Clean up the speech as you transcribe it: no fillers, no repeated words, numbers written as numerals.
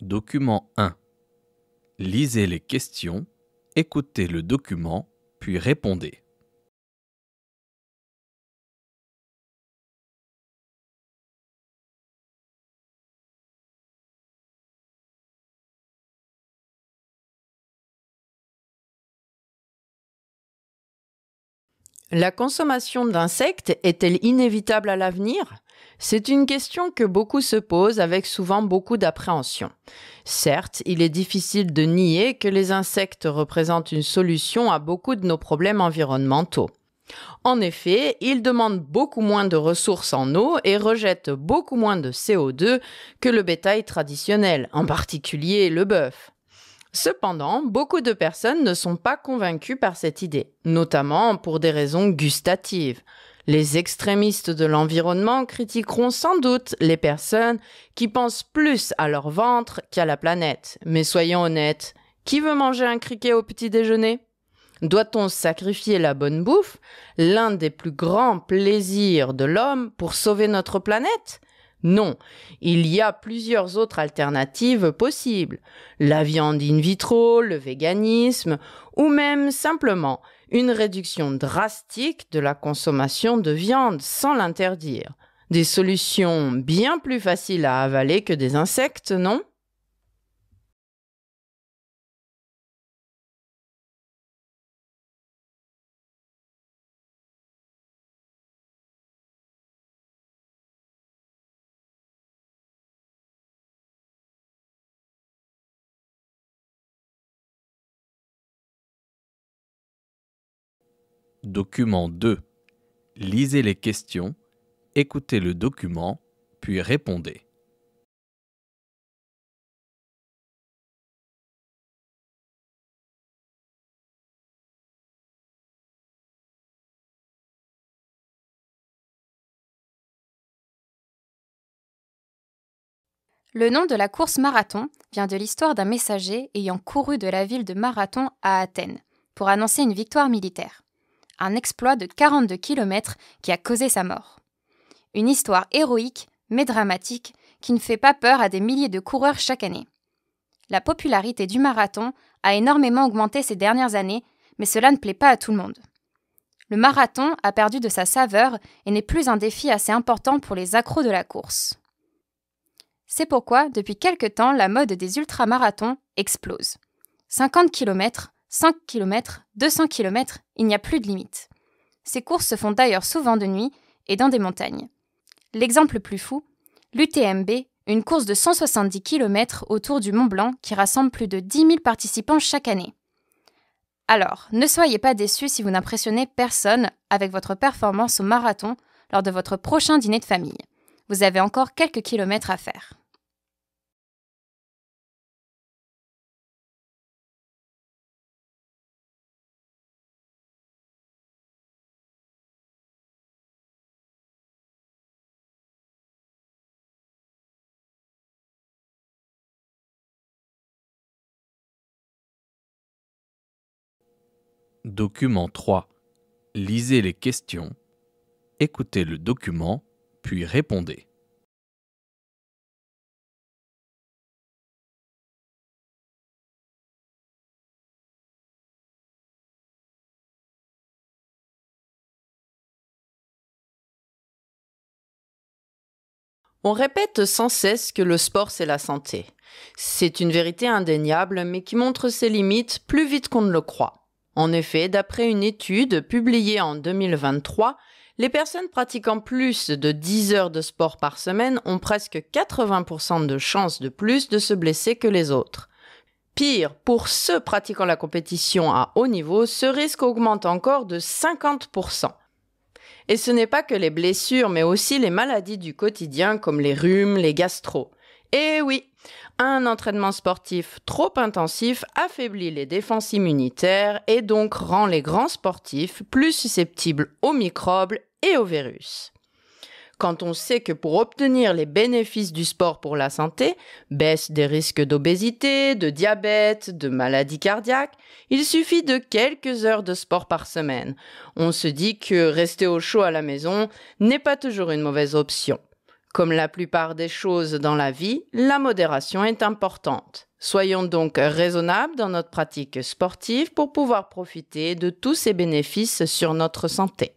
Document 1. Lisez les questions, écoutez le document, puis répondez. La consommation d'insectes est-elle inévitable à l'avenir? C'est une question que beaucoup se posent avec souvent beaucoup d'appréhension. Certes, il est difficile de nier que les insectes représentent une solution à beaucoup de nos problèmes environnementaux. En effet, ils demandent beaucoup moins de ressources en eau et rejettent beaucoup moins de CO2 que le bétail traditionnel, en particulier le bœuf. Cependant, beaucoup de personnes ne sont pas convaincues par cette idée, notamment pour des raisons gustatives. Les extrémistes de l'environnement critiqueront sans doute les personnes qui pensent plus à leur ventre qu'à la planète. Mais soyons honnêtes, qui veut manger un criquet au petit déjeuner? Doit-on sacrifier la bonne bouffe, l'un des plus grands plaisirs de l'homme, pour sauver notre planète? Non, il y a plusieurs autres alternatives possibles. La viande in vitro, le véganisme, ou même simplement une réduction drastique de la consommation de viande sans l'interdire. Des solutions bien plus faciles à avaler que des insectes, non? Document 2. Lisez les questions, écoutez le document, puis répondez. Le nom de la course marathon vient de l'histoire d'un messager ayant couru de la ville de Marathon à Athènes pour annoncer une victoire militaire. Un exploit de 42 km qui a causé sa mort. Une histoire héroïque, mais dramatique, qui ne fait pas peur à des milliers de coureurs chaque année. La popularité du marathon a énormément augmenté ces dernières années, mais cela ne plaît pas à tout le monde. Le marathon a perdu de sa saveur et n'est plus un défi assez important pour les accros de la course. C'est pourquoi, depuis quelque temps, la mode des ultramarathons explose. 50 km, 100 km, 200 km, il n'y a plus de limite. Ces courses se font d'ailleurs souvent de nuit et dans des montagnes. L'exemple le plus fou, l'UTMB, une course de 170 km autour du Mont Blanc qui rassemble plus de 10 000 participants chaque année. Alors, ne soyez pas déçus si vous n'impressionnez personne avec votre performance au marathon lors de votre prochain dîner de famille. Vous avez encore quelques kilomètres à faire. Document 3. Lisez les questions, écoutez le document, puis répondez. On répète sans cesse que le sport, c'est la santé. C'est une vérité indéniable, mais qui montre ses limites plus vite qu'on ne le croit. En effet, d'après une étude publiée en 2023, les personnes pratiquant plus de 10 heures de sport par semaine ont presque 80% de chances de plus de se blesser que les autres. Pire, pour ceux pratiquant la compétition à haut niveau, ce risque augmente encore de 50%. Et ce n'est pas que les blessures, mais aussi les maladies du quotidien comme les rhumes, les gastro. Et oui, un entraînement sportif trop intensif affaiblit les défenses immunitaires et donc rend les grands sportifs plus susceptibles aux microbes et aux virus. Quand on sait que pour obtenir les bénéfices du sport pour la santé, baisse des risques d'obésité, de diabète, de maladies cardiaques, il suffit de quelques heures de sport par semaine. On se dit que rester au chaud à la maison n'est pas toujours une mauvaise option. Comme la plupart des choses dans la vie, la modération est importante. Soyons donc raisonnables dans notre pratique sportive pour pouvoir profiter de tous ces bénéfices sur notre santé.